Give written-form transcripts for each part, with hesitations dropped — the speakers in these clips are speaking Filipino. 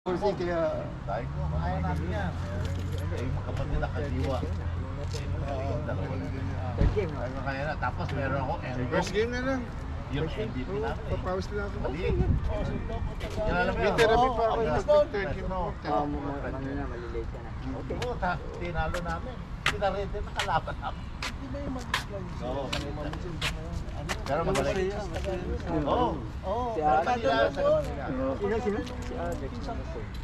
Kasi kaya... Dahil ko, kaya natin yan. Eh, yung kapatid na kaliwa. Ano kaya na? Tapos meron ako Endo. First game na lang. Yung MVP natin. Papawas lang ako. Mali. Kilala mo May yun? therapy pa ako. Oo, Nag-30 ano, Kanina, malilate ka na. Okay. Oo, tinalo namin. Sinarete na kalaban namin. Oo. Pero magaling. Oo. Oo. Si Pero Alex. kanila sa kanila. Sino? Si Alex.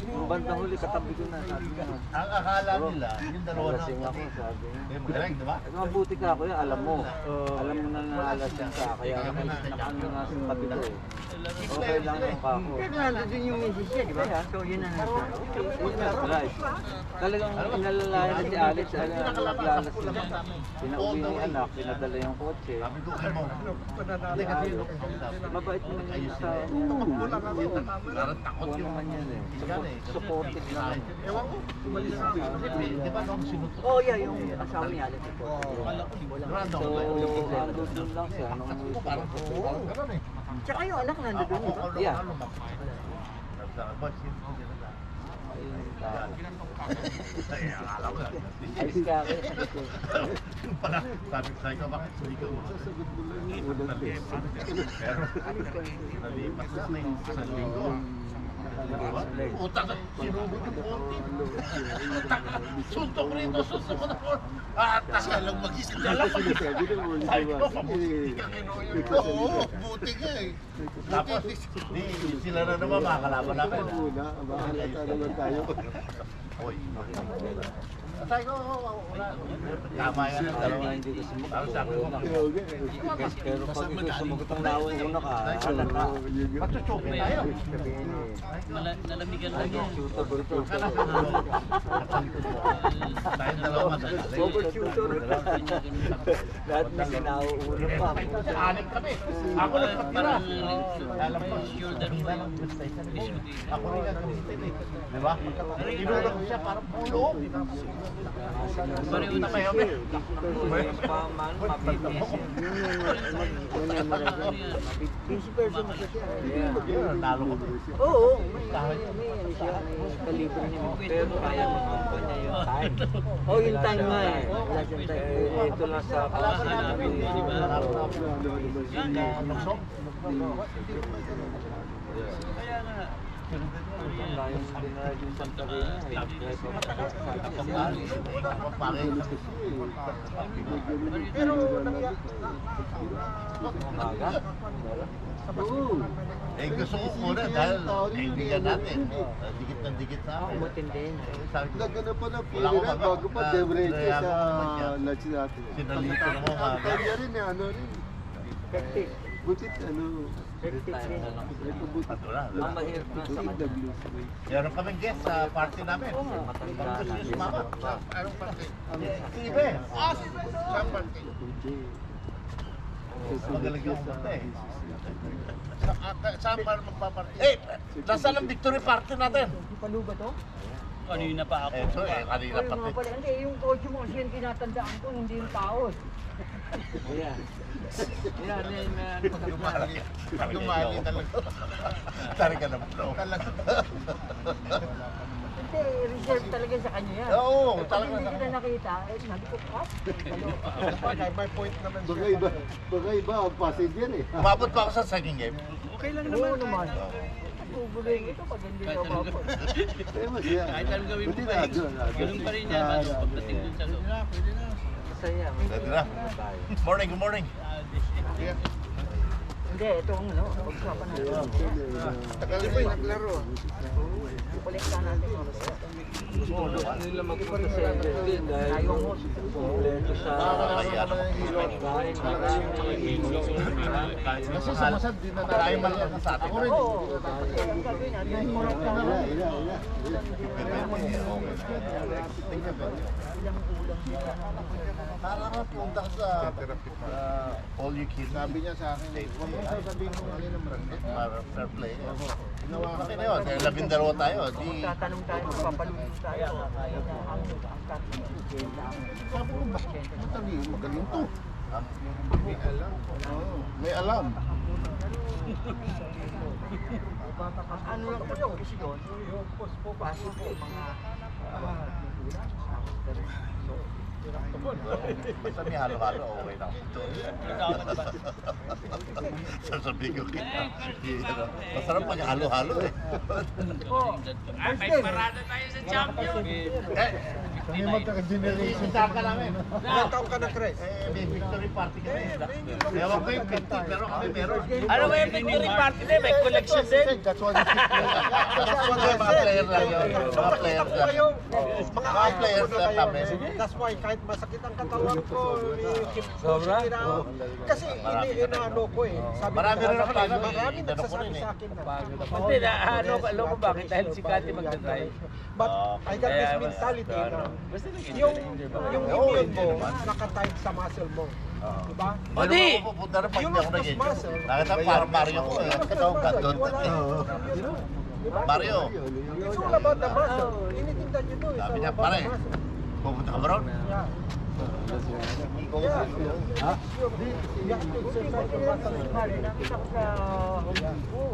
Yung bandang huli, katabi ko na. Sabi niya. Ang akala nila, yung dalawa na Nalasing ako, sabi niya. Eh, magaling, di ba? At mabuti ka ako yan, alam mo. Alam mo na nalasing ka, kaya nakaano nga sa tabi ko eh. Okay lang yung kako. Kaya nandun yung misis niya, di ba? So yun na nasa. Right. Talagang inalalayan na si Alex, naglalas niya. Pinauwi ni anak, pinadala yung kotse. Sabi ko kay mo, hindi kasi Mabait naman yung sa parang takot Ano yung naman yan eh. Supportive naman. Ewan ko, umalis na ako. Kasi di ba nung sinutok? Oh, yeah, yung asawa ni Alex. Grado So, ko ba? andun dun lang siya. Nung Parang oo, ganun eh. Tsaka yung anak nandun doon, di ba? Yeah. ayun, Ay, akala ko yan. ayos ka ako. Yung pala, sabi ko sa'yo, bakit hindi ka umakas? Pero, nalipas na yung isang linggo. Utang, sinubod yung konti. Utang, suntok rito, suntok ko na po. Siya lang mag-isa. Siya lang mag-isa. Sabi ko, mabuti ka kinuyo. Oo, buti ka eh. Tapos, sila na naman makakalaban namin. Mahalata naman tayo. Oy, sabi ko, wala. Tama yan ang dalawa. Hindi ko sumugot. Tapos sabi ko, Pero pag ikaw sumugot ang lawang una ka, alam na. matutukin tayo. Nalamigan lang yan. Shootable to. Tayong dalawa madali. Overshooter. Lahat na kinauulo pa. Anim kami. Ako nagpatira. Alam ko, Shoulder mo yung ako rin ang kumitin eh. Di ba? Inulak ko siya parang pulo. Pareho na kayo. Paman, mabibis. Busy person na siya. Yun, nalo ko. Oo, may ano siya, may kalibre niya. Pero kaya makampan niya yung time. Oh, yung time nga eh. Wala siyang time. Ito lang sa Kalaban kalaban namin, namin. di ba? Yan, luksok. Kaya nga. Ang layo sa dinala yung Santa Rina. Pero Umaga. eh gusto ko muna dahil kaibigan natin. Dikit ng dikit sa akin. Matindi yun. Sabi ko, Nagano pa ng Wala ko pila ba- bago pa Debrete kaya sa ako naman yan. lunch natin. Sinalito na mo Ang mga kanya rin eh, ano rin. Hectic. Butit ano. Hectic din. Ito butit. Patura. Ang mahirap na sa kanya. Meron kaming guest sa party namin. Matanda Gusto na. niyo sumama? Anong party? Si Ibe. Saan party? Magaling yung kumanta eh. Saan pa magpaparty? Eh, nasaan ang victory party natin? Palo ba to? Kanina pa ako. Ito eh, kanina Ay, mga pati. pala. Hindi, yung kotse mo kasi yung tinatandaan ko, hindi yung tao. Ayan. Ayan, ayan. Dumali talaga. Tari ka na bro. Hindi, reserve talaga sa kanya yan. Oo, Pag talaga hindi sa kita nakita, eh, sabi ko, cut. May point naman Baka iba ang passenger eh. Umabot pa ako sa second game. Okay lang Oo naman. naman. Tubuling ito pag hindi ka mapapot. Kaya masaya. Kahit anong gawin mo Buti pa na, eh. doon, Ganun pa rin yan. Ano, pagdating dun sa loob. Masaya. Pwede na. Morning, good morning. Hindi, ito ang ano, pag-usapan natin. Tagal na yung naglaro. Kolekta natin. Nila magpunta sa Everton dahil kompleto sa kain, maraming mga games. Kasi sa masad, di na tayo malakas sa atin. Ako rin. Oo, kasi ang gagawin natin, kolekta natin. Ilang ulam din Parang punta sa all you can. Sabi niya sa akin, huwag mo sasabihin mo ano naman. Para fair play. Ginawa kami na yun. Dahil 12 tayo. Di, Tatanong tayo, magpapalunod tayo. Ang cut. Sabi ko, bakit? Magaling to. May alam. Ano lang po yung posisyon, yung pasok po mga Basta may halo-halo, okay lang. Sasabihin ko masarap pag halo-halo eh. May parada tayo sa champion. Kami magkaka-generation. Saka namin. ilang taong ka na, Chris? May victory party kami. Ewan ko yung 50, pero kami meron. Ano ba yung victory party na? May collection din. That's what it Mga player lang yun. Mga player lang. Mga players lang kami. That's why kahit masakit ang katawan ko, Sobra? kasi inaano ko eh. Sabi Marami ko, rin ako lang. marami Inano ko nagsasabi rin eh. sa akin na. Hindi na, ano ko bakit? Dahil si Kati magdadrive. But I got this Kaya, mentality na Basta nag-enjoy yung Oo, immune hindi mo naman. nakatight sa muscle mo. Diba? Hindi! Ako pupunta rin pag hindi ako nag-enjoy. Nakita parang Mario ko eh. Katawang gandon. Diba? Mario, It's all about the muscle. Anything that you do is sabi all niya, about pare, the muscle. pupunta ka ba ron? Yeah.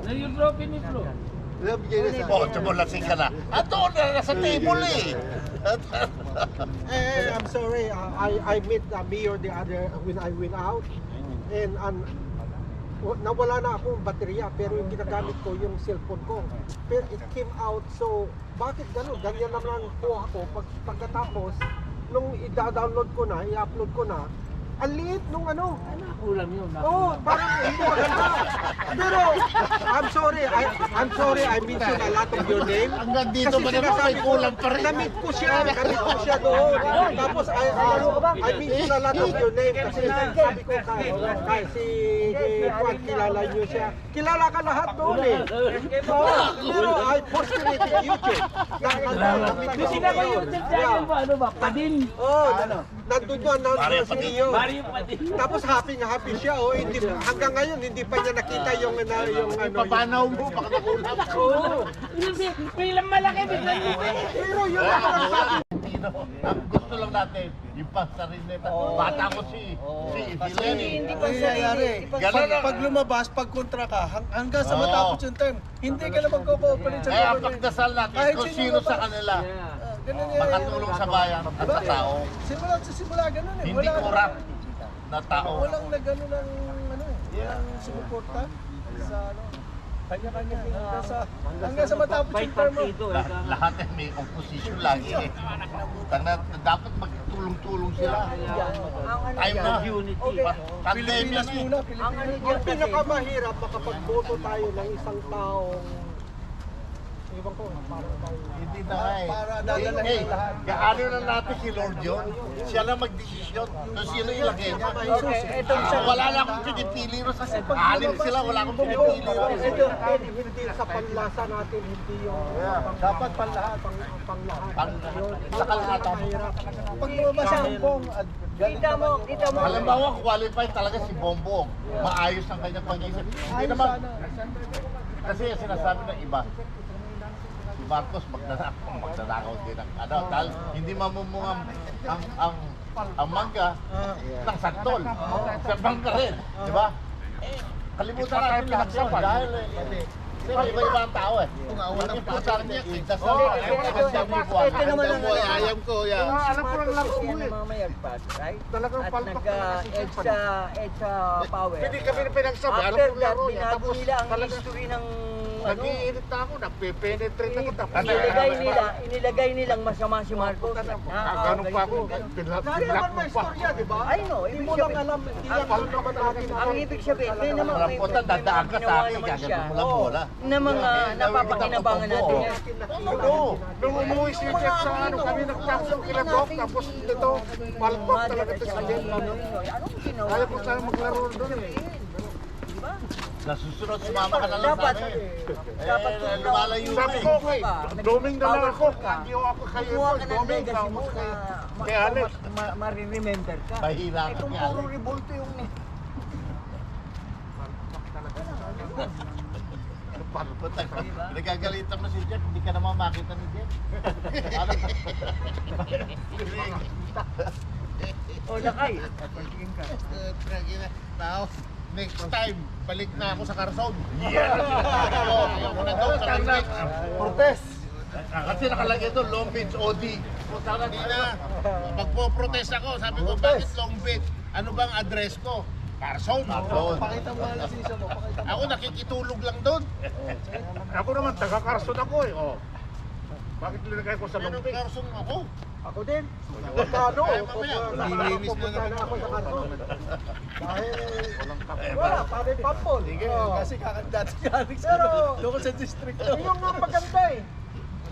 Yung trophy ni Flo. Oh, tumulasin ka na. Ato na nasa table eh. I'm sorry. I met Mayor the other when I went out, and nawala na akong baterya pero yung ginagamit ko yung cellphone ko. Pero it came out, so bakit ganun? Ganyan naman kuha ko pagkatapos nung i-download ko na, i-upload ko na, ang liit nung ano. Kulang yun. Oh, parang hindi maganda. Pero I'm sorry, I mentioned a lot of your name. Hanggang dito ba naman may kulang pa rin? Namit ko siya doon. Tapos I mentioned a lot of your name kasi sabi ko kay si Juan, kilala niyo siya. Kilala ka lahat doon eh. Pero I posted it in YouTube. Kasi na ko yung channel mo, ano ba? Padin. Oh, nandun yun, Mario si Padin. Neo. Mario Padin. Tapos happy siya, oh. Hindi, hanggang ngayon hindi pa niya nakita yung ano. Papanaw mo, baka nakulang. Oo. Bilang malaki, bilang Pero yun ang sabi. Ang gusto lang natin, yung pasarineta. Bata ko si Hilary. Ganun lang. Pag lumabas, pag kontra ka, hanggang sa Oo. matapos yung term, hindi ka na magko-cooperate sa Kaya ang government. pagdasal natin, Kahit kung sino sino sa lumabas. kanila, Ganun yan. makatulong sa bayan at sa tao, Simula sa simula, ganun eh. hindi kurap na tao. Walang nagano ng ano eh. Walang sumuporta sa ano. Kanya-kanya hanggang sa matapos yung term mo. Lahat ay may opposition lagi eh. Dapat magtulong-tulong sila. Time na. Pandemya Pilipinas na eh. muna, Pilipinas. Ang pinakamahirap, makapagboto tayo ng isang taong, ewan ko, parang tayo. Hindi na nga eh. Para dadalhin Eh, lahat. gaano na natin si Lord yun? Siya lang magdesisyon kung sino ilagay niya. Wala na akong pinipili ro sa anim sila, wala akong pinipili ro. Hindi sa panlasa natin, hindi yung Dapat panlahat. panglahat. Sa kalahatan. Pag lumabas ang bong, Kita mo. Halimbawa, qualified talaga si Bongbong. Maayos ang kanyang pag-isip. Hindi naman, kasi sinasabi ng iba, si Marcos magnanakaw din ng ano, dahil hindi mamumunga ang mangga ng santol. Sa mangga rin, di ba? Kalimutan natin lahat yun dahil kasi iba-iba ang tao eh. Ang importante niya, dasal. Ito naman ang Ayam ko, yan. Alam ko lang lang siya umuwi. namamayagpag, right? Talagang At palpak nag-edsa power. Hindi kami pinagsabi. Alam After ko that, laro niya. binago Tapos nila ang talaga history ng nag-iinit na ako, nagpe-penetrate ako. Tapos inilagay nilang masama si Marcos. ganun pa ako. Dahil Binlock naman mo may pa. istorya, di ba? I know, Hindi ibig mo lang sabihin- alam, hindi lang alam naman natin. Ang ibig sabihin, kaya naman Walang punta, dadaan ka sa akin, gagawin mo lang bola. na mga napapakinabangan natin yan. Oo. Nung umuwi si Jeff sa ano, kami nagtaksong kilagok, tapos ito, palpak talaga ito sa Jeff. Anong ginawa? Ayaw ko sana maglaro doon eh. Sa susunod, sumama ka na lang sa amin. Dapat Lumalayo na Sabi eh. ko, okay, doming na lang ako. Hindi ako kayo Kumuha po, ka ng doming legacy mo tapos na kay Alex. ma-remember ka. Mahirap Itong ka. puro revolto yung Nagagalitan mo si Jeff, hindi ka naman makita ni Jeff. Ano? O lakay. Tao, next time, balik na ako sa Carson. Ayoko na daw sa Long Beach. Protest. Kasi nakalagay doon, Long Beach, OD. Hindi na. Magpo-protest ako. Sabi ko, bakit Long Beach? Ano bang address ko? Carson. Pakita mo nga lisensya mo. Pakita mo. Ako nakikitulog lang doon. Ako naman, taga-Carson ako eh. Oh. Bakit nilagay ko sa Pero Long Beach? Carson ako. Ako din. Magkano? Ay, mamaya, lilinis na Pupunta naman na ako sa Carson. Dahil Walang wala, parang pampol. Sige, kasi kakandati si Alex. Pero, Doon ko sa district yun to. yung mga maganda eh.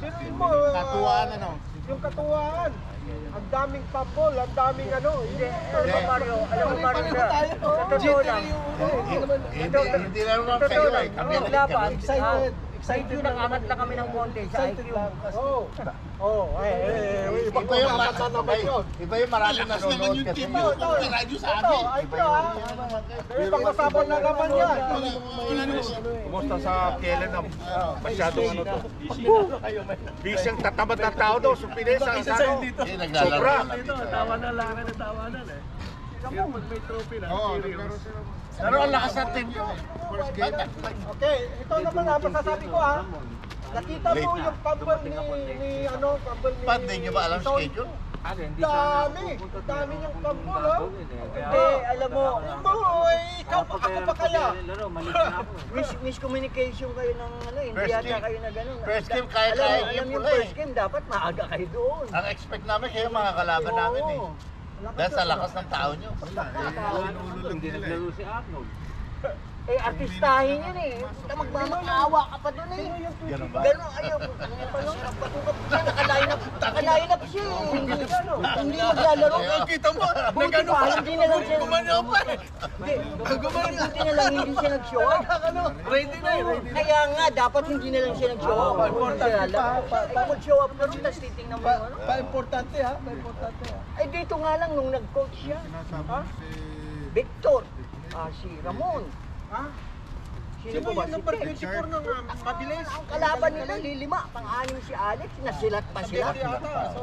Sinuin mo. Katuwaan ano. Yung katuwaan. Ang daming pampol, ang daming ano. Hindi, alam mo Mario, Pareho na, tayo. sa totoo lang, yung uno. Hindi naman. Hindi na naman totoo kayo lang, eh. Kami yung ulit laban, kami. Excited. sa IQ nakakat lang kami ng konti, sa Excited IQ. lang kasi. Ibang Iba yung kumakakat na naman yun. Iba yung maraming nanonood kasi. Ito, sa amin. Ibang kasabon na naman yan. Kumusta sa kailan na masyadong ano to? Bisang tatamad ng tao daw, supinay sa Isa sa'yo ano. dito. Eh, naglalaro Sobra. na lang dito. Tawanan lang na tawanan eh. Yung pag may trophy na. Oo, naglaro sila. Pero ang lakas ng team ko. First game. Okay, ito naman ang masasabi ko ha. Nakita mo Late na. yung pampol ni pampol ni... Pat, hindi nyo ba alam Tony? schedule? Hindi Dami! Dami yung pampol ha. Hindi, alam mo, Boy, ikaw, ako pa kaya? miscommunication kayo ng ano, hindi First yata game. kayo na ganun. First game, kahit alam, kaya alam yung yung pula first eh. game, dapat maaga kayo doon. Ang expect namin kayo mga kalaban namin eh. Dahil sa lakas ng tao nyo. Hindi naglaro si Arnold. Eh, artistahin yun eh. Puta, magmamakaawa ka pa doon eh. Ganun ba? Ganun, ayaw. Ano pa lang, napatungkap siya, nakaline up siya eh. Hindi maglalaro. Kita mo, Buti pa, hindi na lang siya. Gumano pa eh. Hindi, buti na lang hindi siya nag-show up. Ready na eh. Ready. Kaya nga, dapat hindi na lang siya nag-show up. Importante pa. Mag-show up ka rin, tapos titingnan mo yung ano. Pa-importante ha. Pa-importante ha. Ay, dito nga lang, nung nag-coach siya. Ha? Victor. Si Ramon. Ha? Sino Sino po ba? yung number 24 ng mabilis? Ang kalaban nila, lilima. Pang-anim si Alex, nasilat pa sila. Hindi ata. So,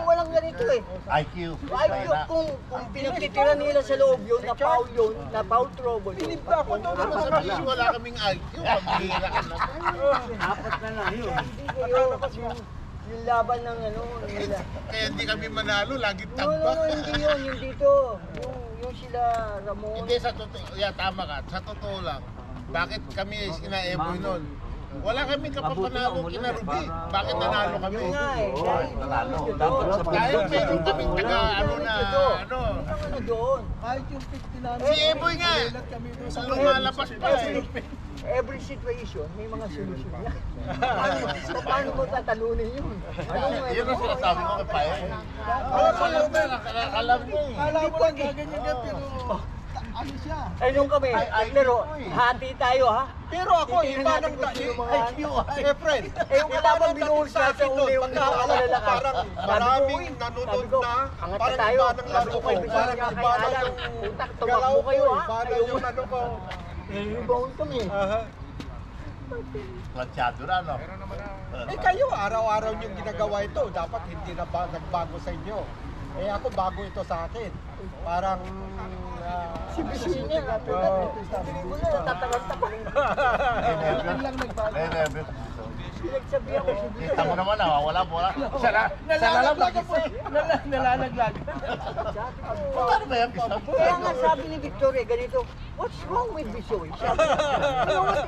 Walang ganito eh. IQ. Ay, kung pinagtitira nila sa loob yun, na foul yun, na foul trouble yun. Tinibla ko doon Ako sabihin, wala kaming IQ. Pambira ka na. Apat na lang yun. Hindi kayo, yung laban ng ano, nila. Kaya hindi kami manalo, lagi No, tambak. hindi yun, yung dito. Yung sila, Ramon. Hindi sa totoo, tama ka. Sa totoo lang. Bakit kami sina-Eboy nun? Wala kaming kapapanalo kina Ruby. Bakit nanalo kami? Yun nga eh. Nanalo. Dapat sa Dahil meron kaming taga ano na ano. Ano doon? Kahit yung 50 namin. Si Eboy nga. Ulat kami doon sa Lumalabas pa eh. Every situation, may mga solusyon na. Paano mo tatalunin yun? Yun ang sinasabi ko kay Payo. Alam niya eh. Kala mo lang gaganyan ka pero ano siya? Ay, nung kami, naglaro, hati tayo ha? Pero ako, iba ng IQ. Eh, friend. Eh, yung kalaban binuhos sa akin, yung malalaki. Parang maraming nanonood na. Angat Parang na tayo. iba ng laro ko. Parang iba na yung Utak, galaw tumakbo ko. kayo ha? Iba na yung ano ko. Rebound kami. Planchado na no. Eh kayo, araw-araw niyong ginagawa ito. Dapat hindi na nagbago sa inyo. Eh ako, bago ito sa akin. Parang... Sibisi niya. Hindi ko na natataranta pa. Never. Pinagsabihan ko si Kita mo naman wala. Nalalaglag ako eh. Nalalaglag. Paano ba yan? Kaya nga sabi ni Victoria, ganito, what's wrong with Bisoy? Sabi, you know what,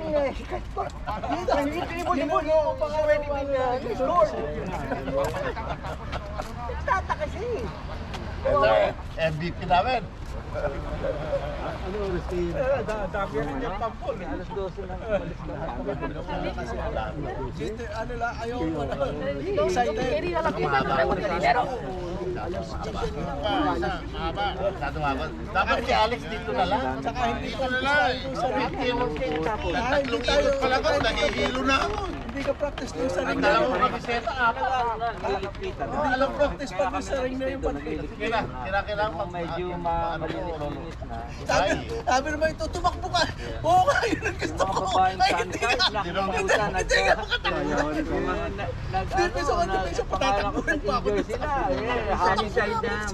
retrievable, it's already been restored. Nagtataka siya eh. Ito MVP namin. Dami rin yung pampol. Alas 12 lang umalis na. Dito, ano lang, ayaw mo na. Excited. Mahaba. Dapat si Alex dito na lang. Saka hindi Dito na lang. Tatlong ikot pa lang ako, nahihilo na ako. Hindi ka practice doon sa Ang ring na dalawang yun. kamiseta, apat. Nalipitan. Hindi alam practice pa doon sa ring na yun. Kailangan Kung medyo malinis na. Sabi naman ito, tumakbo ka. Oo, yun ang gusto Mga ko. babaeng Ay, hindi sunshine ka. lang. Hindi Mga ka usan makatalo. nag-enjoy sila. Sunny side na,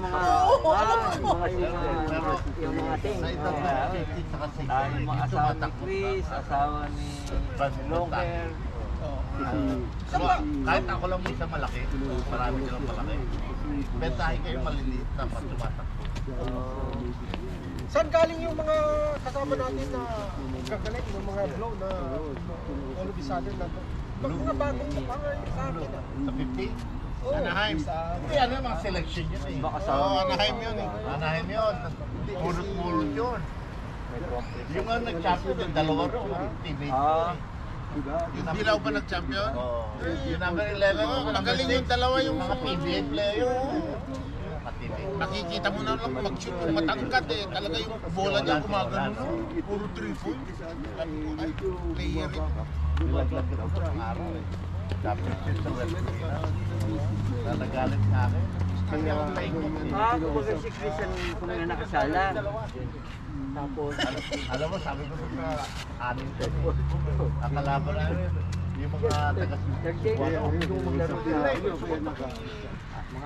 yung mga ting. Yung mga asawa ni Chris, asawa ni Longer. Kahit ako lang isa malaki, marami silang malaki. Bentahin kayo maliliit na patumatak. Saan galing yung mga kasama natin na gagaling, yung mga blow na all of a sudden na mga bagong pangalan sa akin ah. Sa 50? Anaheim. Hindi, ano yung mga selection yun eh. Oo, Anaheim yun eh. Anaheim yun. Purot-purot yun. Yung nga nag-champion yung dalawa ro, teammate ko eh. Yung Dilaw ba nag-champion? Oo. Yung number 11, magaling yung dalawa yung mga PBA player. Nakikita mo na lang mag-shoot yung matangkad eh. Talaga yung bola niya gumagano. Puro 3 points. Player eh. Nilaglag ko daw ng araw eh. Dapat yun sa referee na nagalit sa akin. Kasi ako playing ko. Kumbaga si Chris ang kumbaga nakasala. Tapos, Alam mo, sabi ko sa anin ko. Ang kalaban na yun, yung mga taga-Suwa. yung maglaro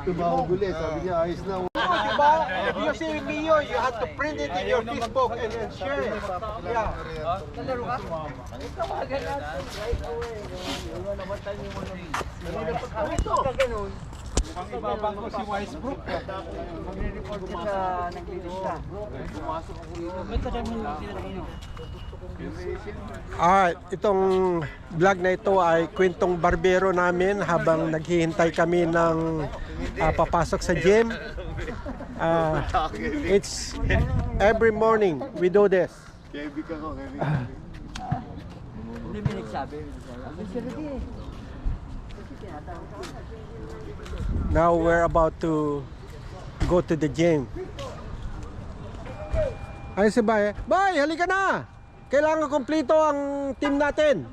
Tumahuguli, sabi niya ayos na. Diba? If you see Mio, you have to print it in your Facebook and then share it. Yeah. Nalaro ka? Tawagan natin right away. Wala naman tayo yung mga pagka ganun. Mukhang ibabangko si Weisbrook. Magre-report ka sa naglilista. Pumasok ako rito. Alright, itong vlog na ito ay kwentong barbero namin habang naghihintay kami ng papasok sa gym. It's every morning we do this. Hindi mo nagsabi. Now we're about to go to the gym. Ay si Bay, Bay, halika na! Kailangan kompleto ang team natin.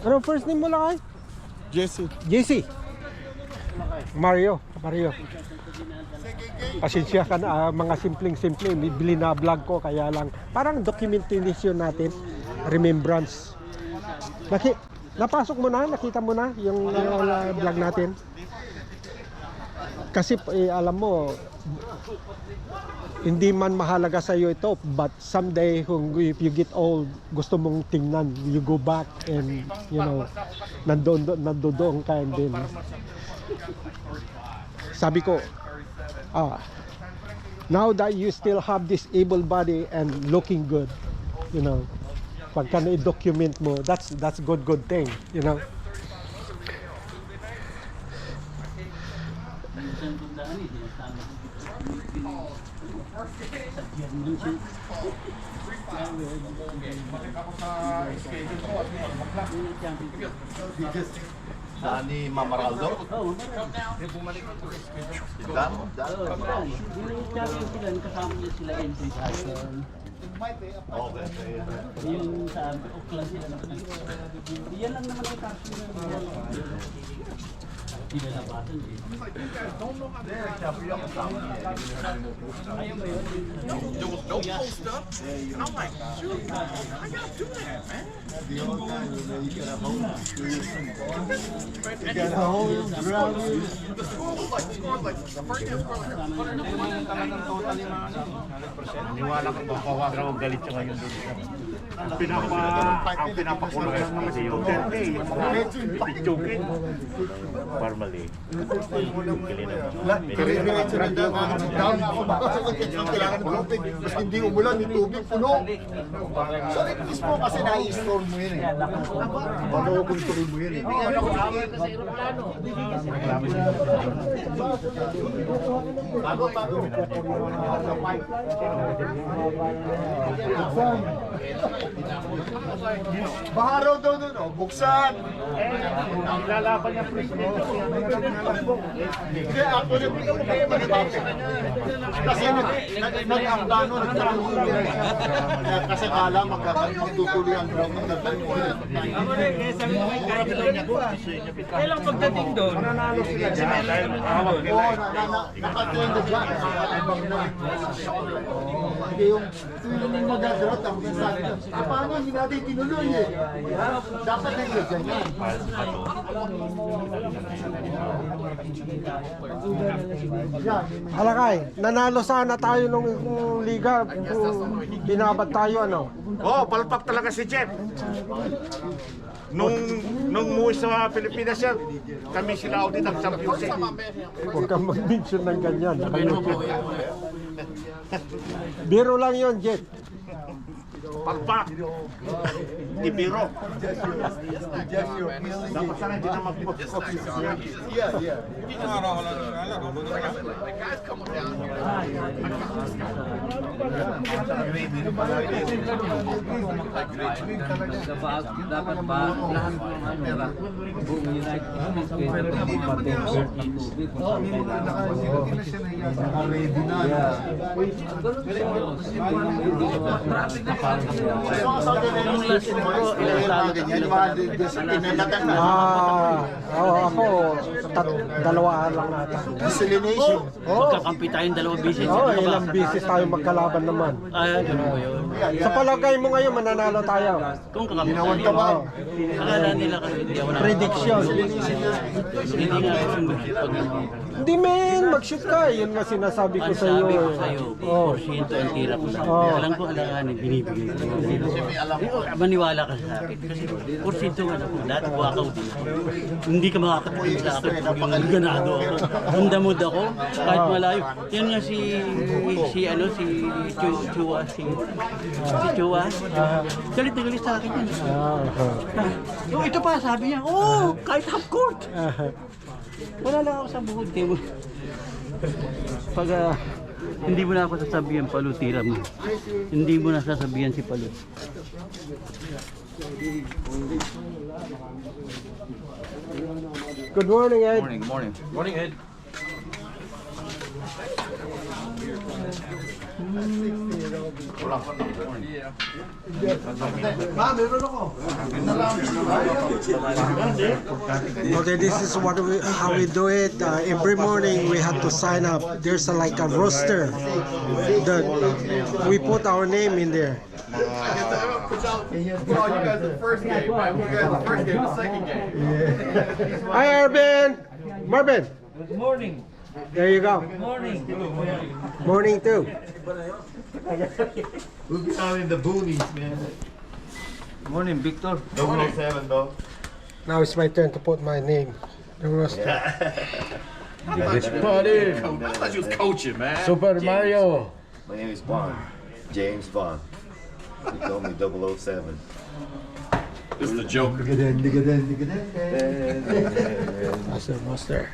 Ano first name mo lang ay? Jesse. JC. Mario. Pasensya ka na, mga simpleng-simple, bibili na vlog ko, kaya lang, parang documentation natin, remembrance. Napasok mo na, nakita mo na yung vlog natin. Kasi alam mo, hindi man mahalaga sa iyo ito, but someday if you get old, gusto mong tingnan, you go back and you know, nandoon ka and then sabi ko, now that you still have this able body and looking good, you know, pagka na-document mo, that's good thing, you know. Saan ni Mama Raldo? Oo, yung champion sila, kasama niya sila entry sa atin. Okay. Yung sa Oakland sila na yan lang naman ang kaso na hindi na nabasan eh. Ayaw ba yun? Don't post up. And I'm like, shoot, I gotta do that, man. The old time when you got a home. You got a home, ground. The score was like, the first game score like 100. Niwala ko ba raw galit siya ngayon doon. Ang pinapakulo kasi yung Duterte, yung mga pictukin. Formally. Kaya-diretso na down. Kailangan ng tubig. Mas hindi umulan, yung tubig puno. So at least mo kasi na-i-store mo yun eh. Makukontrol mo yun eh. Bago. Baharaw daw doon, oh, buksan. Lalaban niya presidente. Hindi, ako kasi nag-angka nun, kasi kala magkakatutuloy ang ground ng dagdag mo. Kailang pagdating doon, Mananalo sila dyan. Oo, nakatendo dyan. Hindi yung tuwing mag-draw, tapos sabi ko, paano hindi natin tinuloy eh? Dapat na yun dyan yan. Alakay, nanalo sana tayo nung liga kung binabat tayo ano. Oh, palpak talaga si Jeff. Nung umuwi sa Pilipinas yan, kami sila din ng championship. Huwag kang mag-mention ng ganyan. Biro lang yon, Jet. Palpak. Di biro. Dapat sana hindi na mag-post. Dapat ba lahat ng buong United States pwede mag-convert ng tubig kung Ready na. Ako, dalawa lang nata. Desalination. magkakampi tayong dalawang bisis. Ilang bisis tayo magkalaban naman. Ay, ganun ba yun? Sa palagay mo ngayon, mananalo tayo. Kung kakampi Ginawan tayo, ka ba? akala nila kasi hindi ako na. Prediction. Hindi nga ako sumunod pag Hindi men, mag-shoot ka. Yun nga sinasabi ko ang sa iyo. sabi ko sa'yo, Oh. porsyento ang tira ko sa'yo. Oh. Alam ko alanganin, binibigay ko. Maniwala ka sa akin. Kasi porsyento nga ako, dati wakaw din ako. Hindi ka makakatulong sa akin pag yung ganado ako. Hundamod ako, kahit malayo. Yan nga si Chua. Galit na galit sa akin yan. Yung ito pa, sabi niya, kahit half court. Wala lang ako sa buhod. Pag hindi mo na ako sasabihan, Palu, tira mo. Hindi mo na sasabihan si Palu. Good morning, Ed. Morning, Ed. Okay, this is how we do it. Every morning we have to sign up. There's like a roster that we put our name in there. Hi, Arvin. Marvin. Good morning. There you go. Morning. Morning too. We'll be out in the boonies, man. Morning, Victor. 007 though. Now it's my turn to put my name. The roster. Super Mario. My name is Bond. James Bond. He told me 007. This is the Joker. That's the roster.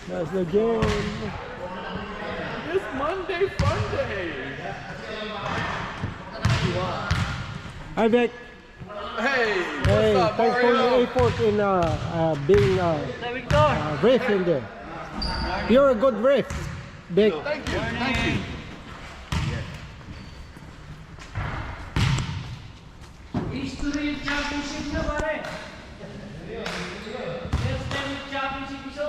That's the game. It's Monday Fun Day. Hi, Vic. Hey, Hey, thanks for your effort in being ref in there. You're a good ref, Vic. Thank you. Thank you. History Championship na pare. Next time Championship iso.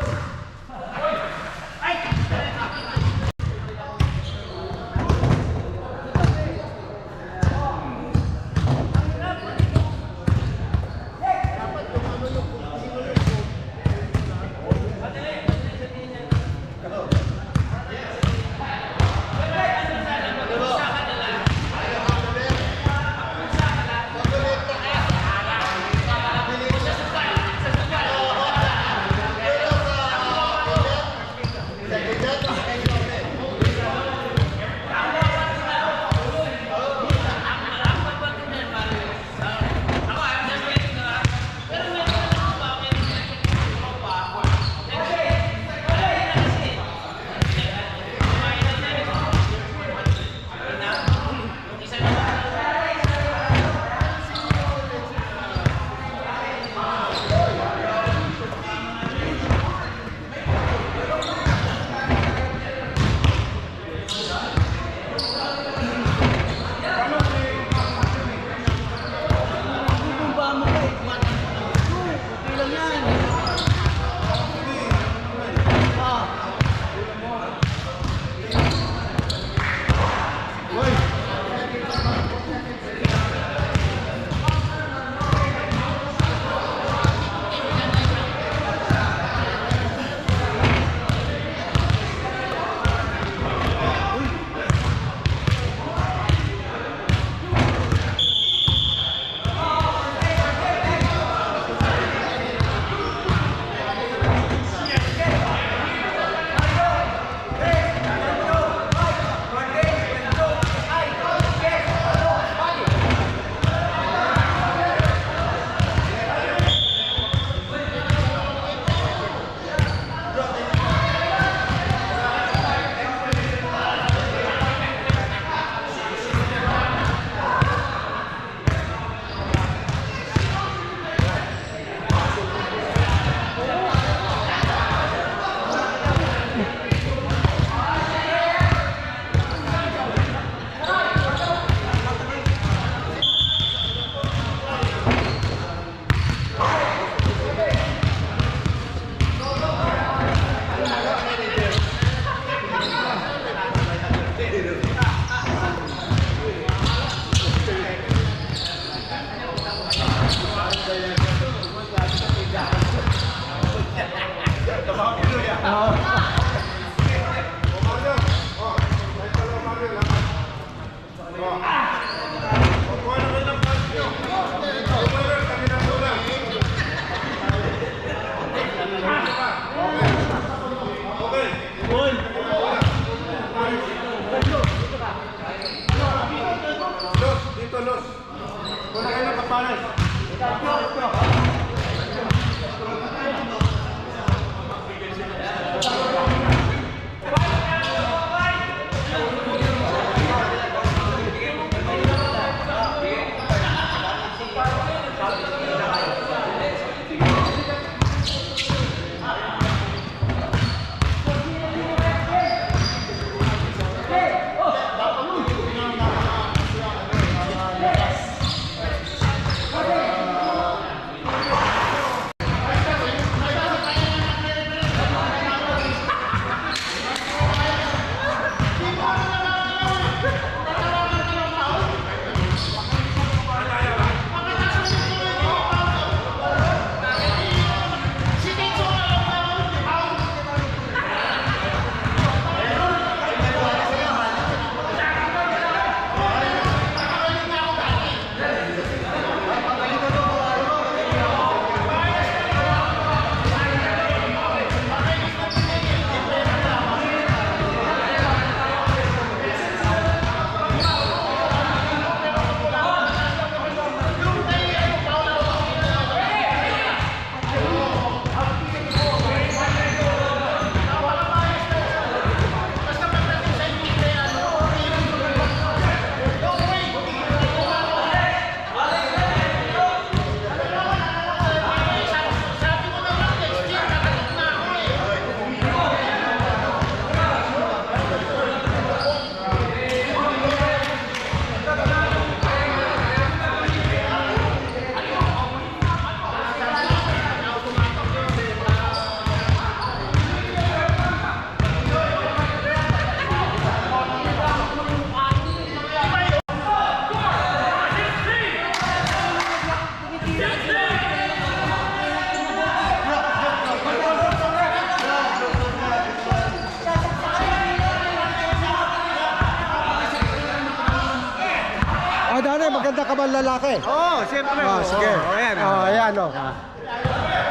Dani, maganda ka ba lalaki? Oo, siyempre. Sige. Ayan. Ayan, oh.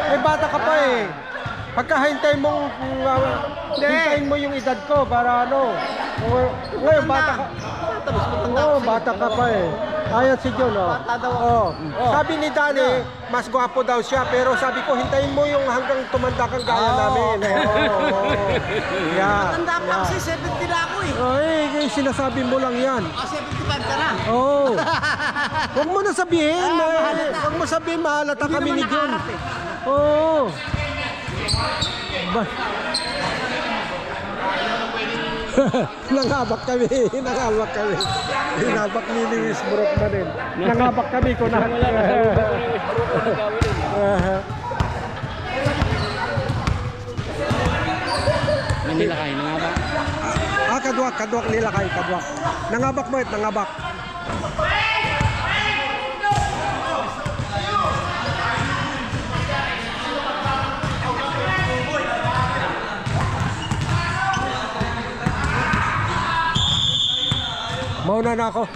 May bata ka pa eh. Pagka hintayin mong, hintayin mo yung edad ko para ano. Ngayon, bata ka. Oo, bata ka pa eh. Ayan si John, oh. Oh. Sabi ni Dani, mas gwapo daw siya, pero sabi ko, hintayin mo yung hanggang tumanda kang gaya namin. Yeah. Tanda pa kasi 70 na ako eh. Ay, sinasabi mo lang yan. 75 ka na. Oo. Huwag mo na sabihin. Huwag mo sabihin, mahalata kami ni John. Oo. Nangabak kami. Hinabak ni Luis Brockman din. Nangabak kami kung Nilakay na nga ba? kadwak nila kay kadwak. Nangabak mo nangabak. Mauna na ako.